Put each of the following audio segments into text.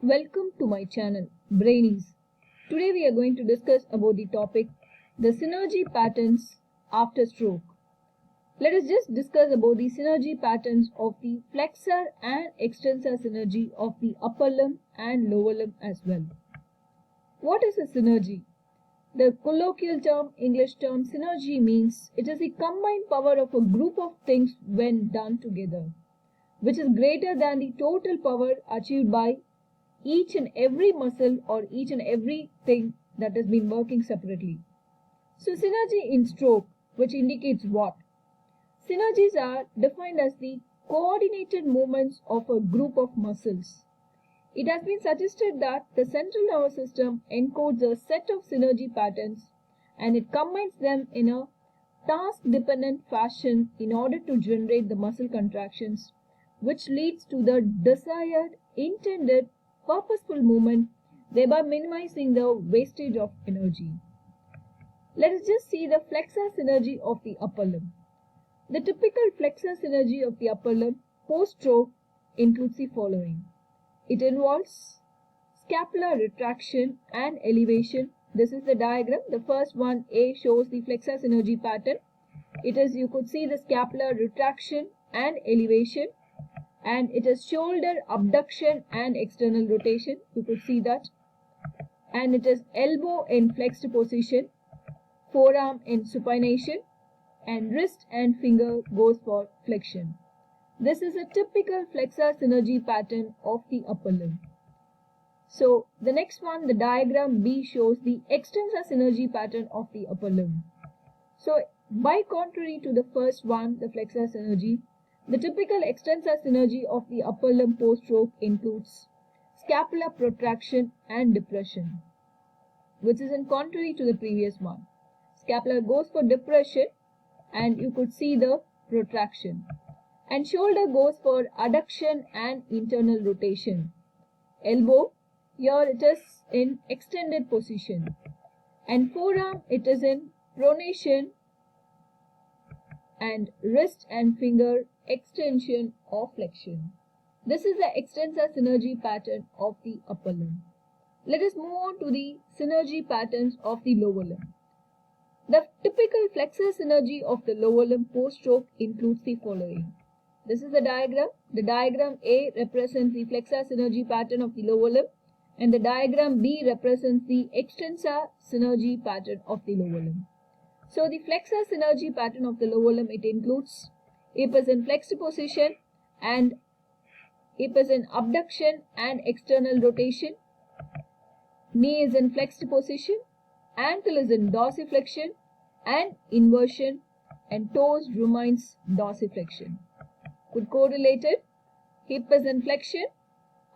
Welcome to my channel, Brainies. Today we are going to discuss about the topic, the synergy patterns after stroke. Let us just discuss about the synergy patterns of the flexor and extensor synergy of the upper limb and lower limb as well. What is a synergy? The colloquial term, English term synergy means it is the combined power of a group of things when done together, which is greater than the total power achieved by each and every muscle or each and every thing that has been working separately. So synergy in stroke, which indicates what? Synergies are defined as the coordinated movements of a group of muscles. It has been suggested that the central nervous system encodes a set of synergy patterns and it combines them in a task-dependent fashion in order to generate the muscle contractions, which leads to the desired, intended, purposeful movement, thereby minimizing the wastage of energy. Let us just see the flexor synergy of the upper limb. The typical flexor synergy of the upper limb post-stroke includes the following. It involves scapular retraction and elevation. This is the diagram. The first one, A, shows the flexor synergy pattern. It is, you could see the scapular retraction and elevation, and it is shoulder abduction and external rotation. You could see that. And it is elbow in flexed position, forearm in supination, and wrist and finger goes for flexion. This is a typical flexor synergy pattern of the upper limb. So the next one, the diagram B, shows the extensor synergy pattern of the upper limb. So by contrary to the first one, the flexor synergy, the typical extensor synergy of the upper limb post-stroke includes scapular protraction and depression, which is in contrary to the previous one. Scapular goes for depression and you could see the protraction. And shoulder goes for adduction and internal rotation. Elbow, here it is in extended position. And forearm, it is in pronation, and wrist and finger extension or flexion. This is the extensor synergy pattern of the upper limb. Let us move on to the synergy patterns of the lower limb. The typical flexor synergy of the lower limb post-stroke includes the following. This is the diagram. The diagram A represents the flexor synergy pattern of the lower limb, and the diagram B represents the extensor synergy pattern of the lower limb. So the flexor synergy pattern of the lower limb, it includes hip is in flexed position and hip is in abduction and external rotation, knee is in flexed position, ankle is in dorsiflexion and inversion, and toes remains dorsiflexion. Could correlate it. Hip is in flexion,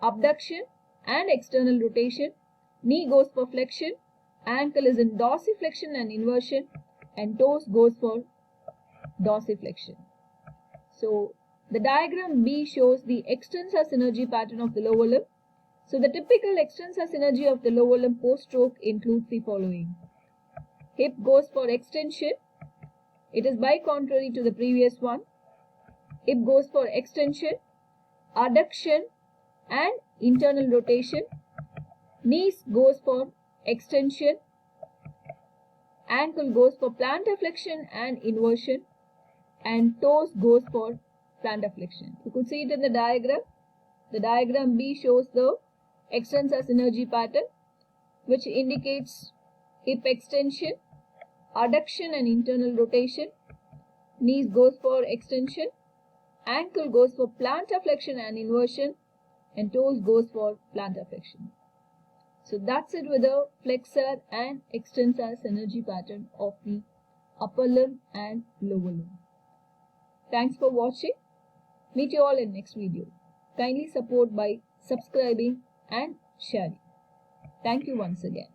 abduction and external rotation, knee goes for flexion, ankle is in dorsiflexion and inversion, and toes goes for dorsiflexion. So the diagram B shows the extensor synergy pattern of the lower limb. So the typical extensor synergy of the lower limb post-stroke includes the following. Hip goes for extension. It is by contrary to the previous one. Hip goes for extension, adduction and internal rotation. Knees goes for extension. Ankle goes for plantar flexion and inversion, and toes goes for plantar flexion. You could see it in the diagram. The diagram B shows the extensor synergy pattern, which indicates hip extension, adduction and internal rotation. Knees goes for extension, ankle goes for plantar flexion and inversion, and toes goes for plantar flexion. So that's it with the flexor and extensor synergy pattern of the upper limb and lower limb. Thanks for watching. Meet you all in next video. Kindly support by subscribing and sharing. Thank you once again.